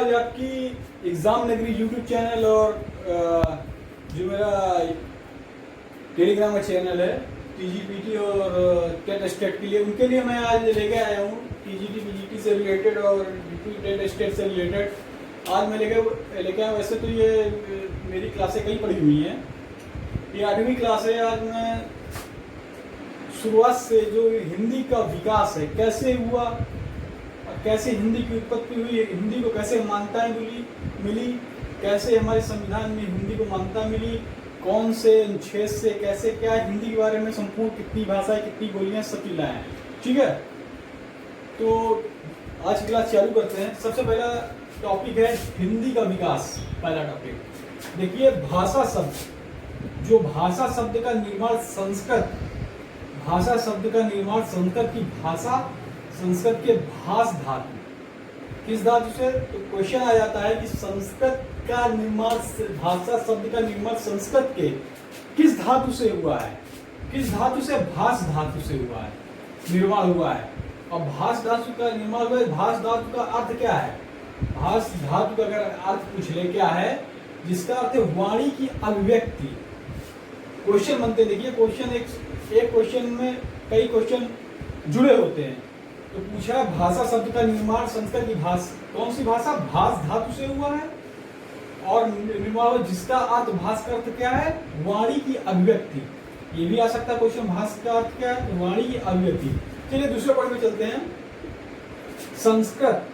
आज आपकी एग्जाम नगरी यूट्यूब चैनल और जो मेरा टेलीग्राम का चैनल है टीजीपीटी और टेट स्टेट के लिए, उनके लिए मैं आज लेके आया हूँ टीजीटी पीजीटी से रिलेटेड और टेट स्टेट से रिलेटेड आज मैं लेके आया। वैसे तो ये मेरी क्लासें कई पढ़ी हुई हैं, ये 8वीं क्लास है। आज मैं शुरुआत से जो हिंदी का विकास है कैसे हुआ, कैसे हिंदी की उत्पत्ति हुई, हिंदी को कैसे मान्यताएं मिली, कैसे हमारे संविधान में हिंदी को मान्यता मिली, कौन से अनुच्छेद से कैसे क्या हिंदी के बारे में संपूर्ण कितनी भाषाएं कितनी बोलियां सब चीज़ें हैं। ठीक है, तो आज की क्लास चालू करते हैं। सबसे पहला टॉपिक है हिंदी का विकास। पहला टॉपिक देखिए, भाषा शब्द। जो भाषा शब्द का निर्माण संस्कृत, भाषा शब्द का निर्माण संस्कृत की भाषा, संस्कृत के भाष धातु, किस धातु से? तो क्वेश्चन आ जाता है कि संस्कृत का निर्माण, भाषा शब्द का निर्माण संस्कृत के किस धातु से हुआ है? किस धातु से? भाष धातु से हुआ है, निर्माण हुआ है। और भाष धातु का निर्माण हुआ है। भाष धातु का अर्थ क्या है? भाष धातु का अगर अर्थ पूछ ले क्या है, जिसका अर्थ है वाणी की अभिव्यक्ति। क्वेश्चन बनते, देखिए क्वेश्चन एक क्वेश्चन में कई क्वेश्चन जुड़े होते हैं। तो पूछा भाषा शब्द का निर्माण संस्कृत की भाषा, कौन सी भाषा? भाष धातु से हुआ है और निर्माण जिसका अर्थ, भाष का अर्थ क्या है? वाणी की अभिव्यक्ति। ये भी आ सकता है क्वेश्चन, भाष का अर्थ क्या है? वाणी की अभिव्यक्ति। चलिए दूसरे पॉइंट में चलते हैं। संस्कृत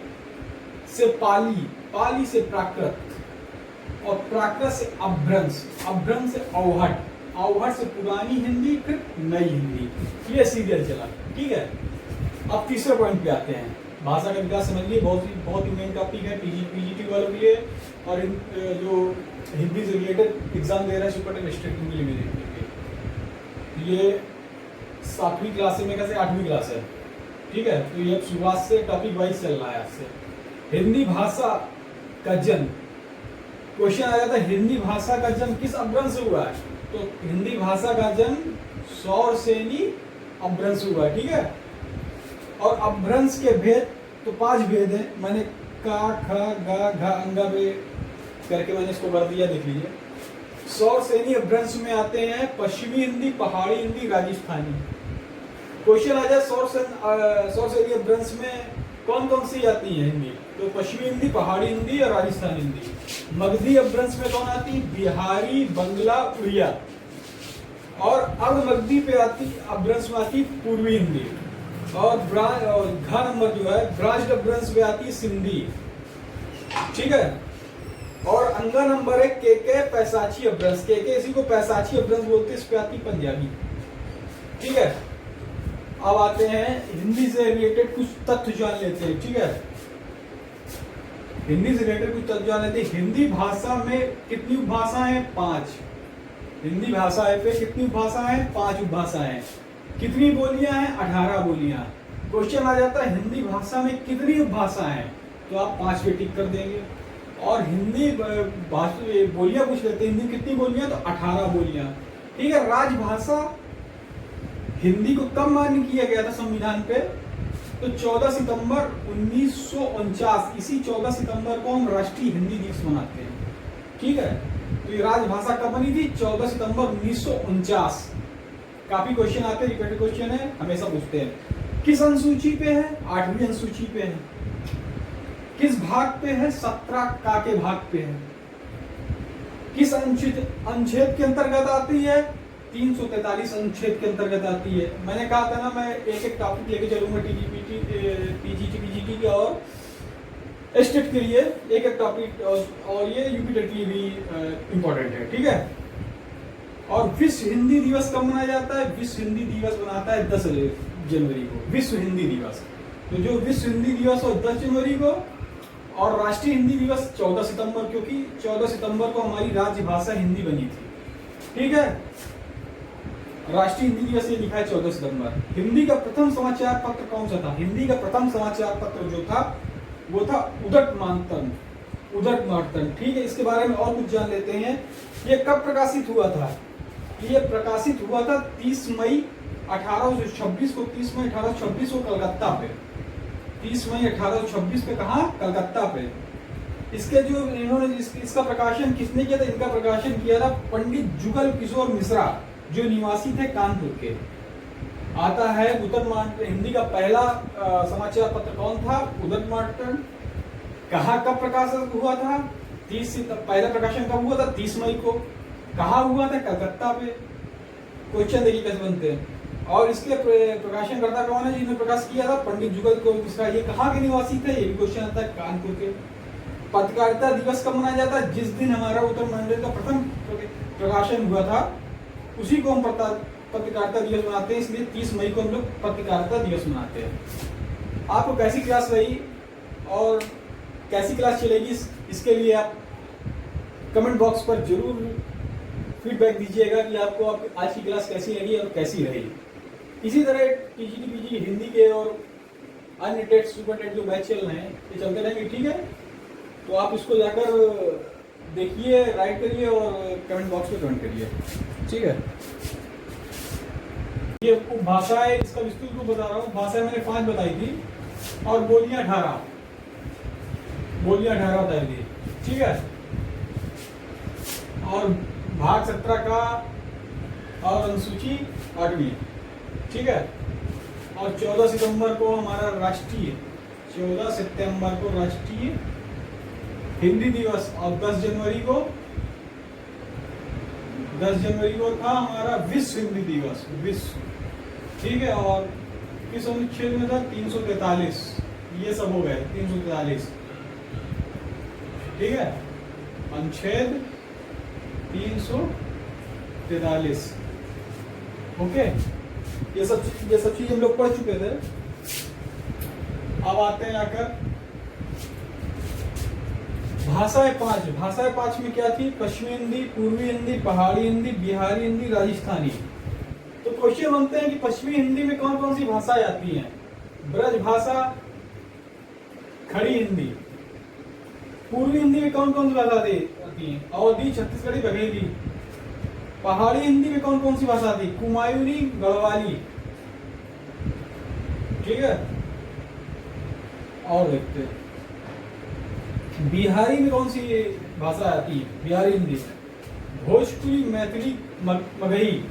से पाली, पाली से प्राकृत और प्राकृत से अपभ्रंश, अपभ्रंश से अवहट, अवहट से पुरानी हिंदी, फिर नई हिंदी। ये सीरियल चला। ठीक है, अब तीसरे पॉइंट पे आते हैं। भाषा का विकास समझ लिए, बहुत ही मेन टॉपिक है पीजीटी वालों के लिए और जो हिंदी से रिलेटेड एग्जाम दे रहे हैं सुपर स्टेट के लिए भी। ये 7वीं क्लास से मेरे से 8वीं क्लास है। ठीक है, तो ये शुरुआत से टॉपिक वाइज चल रहा है आज से। हिंदी भाषा का जन्म, क्वेश्चन आ जाता है हिंदी भाषा का जन्म किस अपभ्रंश से हुआ है? तो हिंदी भाषा का जन्म सौरसेनी अपभ्रंश से हुआ है। ठीक है, और अपभ्रंश के भेद तो 5 भेद हैं। मैंने का, ख, ग, घ, अंगा पे करके मैंने इसको कर दिया, देख लीजिए। सौरसेनी अपभ्रंश में आते हैं पश्चिमी हिंदी, पहाड़ी हिंदी, राजस्थानी। क्वेश्चन आ जाए सौरसेनी अपभ्रंश में कौन कौन सी आती है हिंदी? तो पश्चिमी हिंदी, पहाड़ी हिंदी और राजस्थानी हिंदी। मगधी अपभ्रंश में कौन आती? बिहारी, बंगला, उड़िया। और अर्धमगधी पे आती अपभ्रंश में आती पूर्वी हिंदी। और घ नंबर जो है ब्राज अपभ्रंश में आती सिंधी। ठीक है, और अंगा नंबर है के पैसाची अपभ्रंश। के इसी को पैसाची अपभ्रंश बोलते हैं, इस पे आती पंजाबी। ठीक है, अब आते हैं हिंदी से रिलेटेड कुछ तथ्य जान लेते हैं। ठीक है, हिंदी से रिलेटेड कुछ तथ्य जान लेते हैं। हिंदी भाषा में कितनी उपभाषाएं हैं? 5। हिंदी भाषा पे कितनी उपभाषाएं हैं? 5 उपभाषाएं। कितनी बोलियां हैं? 18 बोलियां। क्वेश्चन आ जाता है हिंदी भाषा में कितनी उपभाषाएं हैं? तो आप 5 पे टिक कर देंगे। और हिंदी बोलियां पूछ लेते हैं, हिंदी कितनी बोलियां? तो 18 बोलियां। ठीक है, राजभाषा हिंदी को कब मान्य किया गया था संविधान पे? तो 14 सितंबर 1949। इसी 14 सितंबर को हम राष्ट्रीय हिंदी दिवस मनाते हैं। ठीक है, तो ये राजभाषा कब बनी थी? 14 सितंबर 1949। काफी क्वेश्चन आते हैं, रिपीटेड क्वेश्चन है, हमेशा पूछते हैं। किस अनुसूची पे है? 8वीं अनुसूची पे है। किस भाग पे है? 17 का के भाग पे है। किस अनुच्छेद के अंतर्गत आती है? 343 अनुच्छेद के अंतर्गत आती है। मैंने कहा था ना, मैं एक एक टॉपिक लेके चलूंगा टीजीपीटी, पीजीटी के और स्टेट के लिए एक एक टॉपिक, और ये यूपी टेट के लिए भी इम्पोर्टेंट है। ठीक है, और विश्व हिंदी दिवस कब मनाया जाता है? विश्व हिंदी दिवस मनाता है 10 जनवरी को, विश्व हिंदी दिवस। तो जो विश्व हिंदी दिवस हो 10 जनवरी को, और राष्ट्रीय हिंदी दिवस 14 सितंबर, क्योंकि 14 सितंबर को हमारी राजभाषा हिंदी बनी थी। ठीक है, राष्ट्रीय हिंदी दिवस ये लिखा है 14 सितंबर। हिंदी का प्रथम समाचार पत्र कौन सा था? हिंदी का प्रथम समाचार पत्र जो था वो था उदट मानतन, उदट मानतन। ठीक है, इसके बारे में और कुछ जान लेते हैं। ये कब प्रकाशित हुआ था? ये प्रकाशित हुआ था 30 मई 1826 को। 30 मई 1826 को कलकत्ता पे। 30 मई 1826 पे कहा? कलकत्ता पे। इसके जो इन्होंने इसका प्रकाशन किसने किया था? इनका प्रकाशन किया था पंडित जुगल किशोर मिश्रा, जो निवासी थे कानपुर के। आता है उदंत मार्तंड, हिंदी का पहला समाचार पत्र कौन था? उदंत मार्तंड। कहाँ कब प्रकाशन हुआ था? 30 पहला प्रकाशन कब हुआ था? 30 मई को। कहाँ हुआ था? कलकत्ता पे। क्वेश्चन देखिए कैसे बनते हैं। और इसके प्रकाशनकर्ता कौन है जिन्होंने प्रकाश किया था? पंडित जुगल किशोर मिश्रा। ये कहाँ के निवासी थे? ये भी क्वेश्चन आता है, कानपुर के। पत्रकारिता दिवस कब मनाया जाता है? जिस दिन हमारा उत्तर मंडल का प्रथम प्रकाशन हुआ था, उसी को हम पत्रकारिता दिवस मनाते हैं। इसलिए 30 मई को हम लोग पत्रकारिता दिवस मनाते हैं। आपको कैसी क्लास रही और कैसी क्लास चलेगी, इसके लिए आप कमेंट बॉक्स पर जरूर फीडबैक दीजिएगा कि आपको आज की क्लास कैसी लगी और कैसी रही। इसी तरह टीजीटी पीजी हिंदी के और अन्य टेट सुपर टेट जो बैच चल रहे हैं ये चलते रहेंगे, ठीक है। तो आप इसको जाकर देखिए, राइट करिए और कमेंट बॉक्स में कमेंट करिए, ठीक है। ये भाषाएं, इसका विस्तृत रूप बता रहा हूँ। भाषाएं मैंने 5 बताई थी और बोलियां 18 बताई थी, ठीक है। और भाग 17 का और अनुसूची 8वीं, ठीक है। और 14 सितंबर को हमारा राष्ट्रीय हिंदी दिवस, और 10 जनवरी को था हमारा विश्व हिंदी दिवस, विश्व, ठीक है। और किस अनुच्छेद में था? 343। ये सब हो गए 343, ठीक है। अनुच्छेद 343, ओके। ये सब चीज हम लोग पढ़ चुके थे। अब आते हैं आकर भाषाएं 5 में क्या थी? पश्चिमी हिंदी, पूर्वी हिंदी, पहाड़ी हिंदी, बिहारी हिंदी, राजस्थानी। तो क्वेश्चन बनते हैं कि पश्चिमी हिंदी में कौन कौन सी भाषाएं आती हैं? ब्रज भाषा, खड़ी हिंदी। पूर्वी हिंदी में कौन कौन सी भाषा आती है? अवधी, छत्तीसगढ़ी, बघेली। पहाड़ी हिंदी में कौन कौन सी भाषा आती है? कुमायूनी, गढ़वाली, ठीक है। और देखते हैं बिहारी में कौन सी भाषा आती है? बिहारी हिंदी, भोजपुरी, मैथिली, मगही।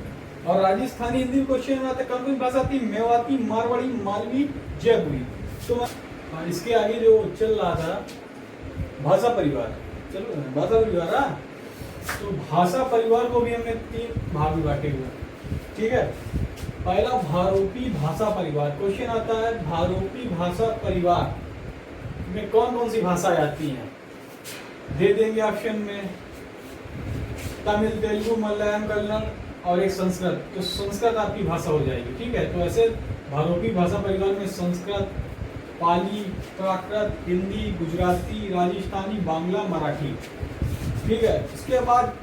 और राजस्थानी हिंदी में क्वेश्चन में आता है कौन कौन सी भाषा आती है? मेवाती, मारवाड़ी, मालवी, जयपुरी। तो इसके आगे जो चल रहा था भाषा परिवार, चलो भाषा परिवार, तो भाषा परिवार को भी हमने 3 भाग में बांटे हुए, ठीक है। पहला भारोपी भाषा परिवार। क्वेश्चन आता है भारोपी भाषा परिवार में कौन कौन सी भाषाएं आती हैं? दे देंगे ऑप्शन में तमिल, तेलुगु, मलयालम, कन्नड़ और एक संस्कृत। तो संस्कृत आपकी भाषा हो जाएगी, ठीक है। तो ऐसे भारोपी भाषा परिवार में संस्कृत, पाली, प्राकृत, हिंदी, गुजराती, राजस्थानी, बांग्ला, मराठी, ठीक है। इसके बाद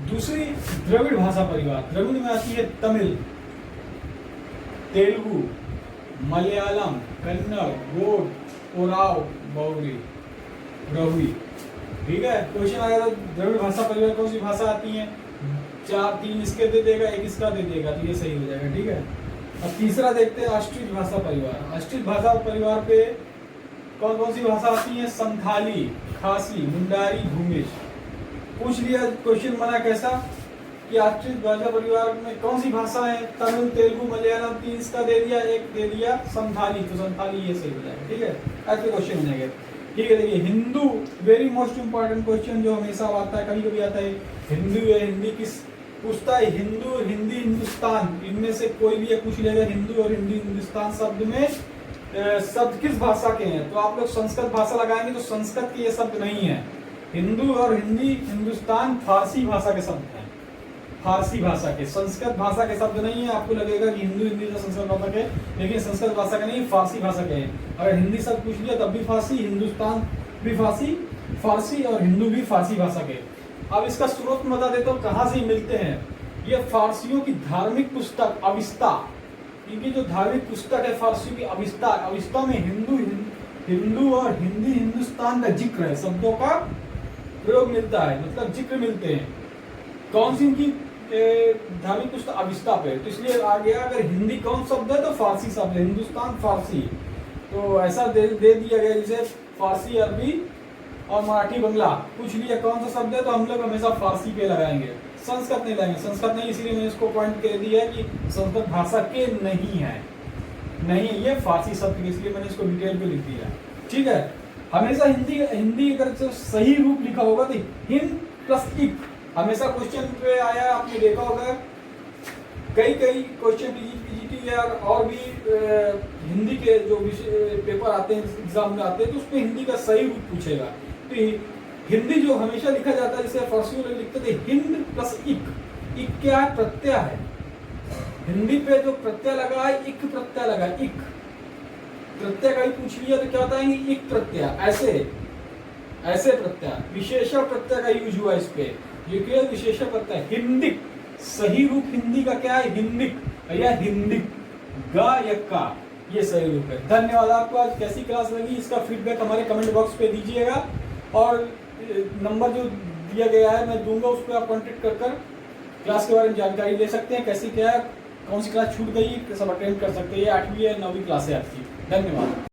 दूसरी द्रविड़ भाषा परिवार। द्रविड़ में आती है तमिल, तेलुगु, मलयालम, कन्नड़, गोड, ओराव, ब्राहुई, ठीक है। क्वेश्चन आ गया था द्रविड़ भाषा परिवार कौन सी भाषा आती है? 3 इसके दे देगा, 1 इसका दे देगा, तो ये सही हो जाएगा, ठीक है। अब तीसरा देखते हैं अष्टृज भाषा परिवार। अष्टृज भाषा परिवार पे कौन कौन सी भाषा आती है? संथाली, खासी, मुंडारी, भूमिज। पूछ लिया, क्वेश्चन बना कैसा कि अष्टृज भाषा परिवार में कौन सी भाषा है? तमिल, तेलुगु, मलयालम, 3 इसका दे दिया, 1 दे दिया संथाली, तो संथाली ये सही हो जाएगा, ठीक है। ऐसे क्वेश्चन बनेंगे, ठीक है। देखिए Hindu, very most important question जो हमेशा आता है, कभी कभी आता है। हिंदू है, हिंदी किस पूछता है? हिंदू, हिंदी, हिंदुस्तान, इनमें से कोई भी पूछ लेगा। हिंदू और हिंदी, हिंदुस्तान शब्द में शब्द किस भाषा के हैं? तो आप लोग संस्कृत भाषा लगाएंगे तो संस्कृत के ये शब्द नहीं है। हिंदू और हिंदी, हिंदुस्तान फारसी भाषा के शब्द हैं, फारसी भाषा के, संस्कृत भाषा के शब्द नहीं है। आपको लगेगा कि हिंदू, हिंदी तो संस्कृत भाषा के, लेकिन संस्कृत भाषा के नहीं, फारसी भाषा के हैं। अगर हिंदी शब्द पूछ लिया तब भी फारसी, हिंदुस्तान भी फारसी और हिंदू भी फारसी भाषा के। अब इसका स्रोत बता देता हूँ कहाँ से मिलते हैं। ये फारसियों की धार्मिक पुस्तक अविस्ता, इनकी जो धार्मिक पुस्तक है फारसियों की अविस्ता में हिंदू और हिंदी, हिंदुस्तान का जिक्र है, शब्दों का प्रयोग मिलता है, मतलब जिक्र मिलते हैं। कौन सी इनकी धार्मिक पुस्तक? अविस्ता पे। तो इसलिए आ गया, अगर हिंदी कौन शब्द है तो फारसी शब्द है, हिंदुस्तान फारसी। तो ऐसा दे दिया गया, जैसे फारसी, अरबी, और मराठी बंगला पूछ लिया कौन सा शब्द है तो हम लोग हमेशा फारसी पे लगाएंगे, संस्कृत नहीं लगाएंगे। संस्कृत नहीं, इसीलिए मैंने इसको पॉइंट कर दिया है कि संस्कृत भाषा के नहीं है, नहीं ये फारसी शब्द के, इसलिए मैंने इसको डिटेल पे लिख दिया। ठीक है, हमेशा हिंदी अगर सही रूप लिखा होगा तो हिंद प्लस इक, हमेशा क्वेश्चन पे आया, आपने देखा होगा कई क्वेश्चन पीजीटी या और भी हिंदी के जो पेपर आते हैं एग्जाम में आते हैं तो उसमें हिंदी का सही रूप पूछेगा। तो हिंदी जो हमेशा लिखा जाता है जैसे फारसी में लिखते थे हिंद प्लस इक, इक क्या है? प्रत्यय है। हिंदी पे जो प्रत्यय लगा है इक प्रत्यय लगा है, इक प्रत्यय का ही पूछ लिया तो क्या होता है इक प्रत्यय, ऐसे प्रत्यय, विशेषण प्रत्यय का यूज हुआ इस पे, ये क्या विशेषण प्रत्यय। हिंदिक सही रूप हिंदी का क्या है? हिंदिक या हिंदिक, गा या का, ये सही रूप है। धन्यवाद। आपको आज कैसी क्लास लगी इसका फीडबैक हमारे कमेंट बॉक्स पे दीजिएगा, और नंबर जो दिया गया है मैं दूंगा, उस पर आप कॉन्टेक्ट कर क्लास के बारे में जानकारी ले सकते हैं, कैसी क्या है, कौन सी क्लास छूट गई, सब अटेंड कर सकते हैं। ये 8वीं या 9वीं क्लास है आपकी। धन्यवाद।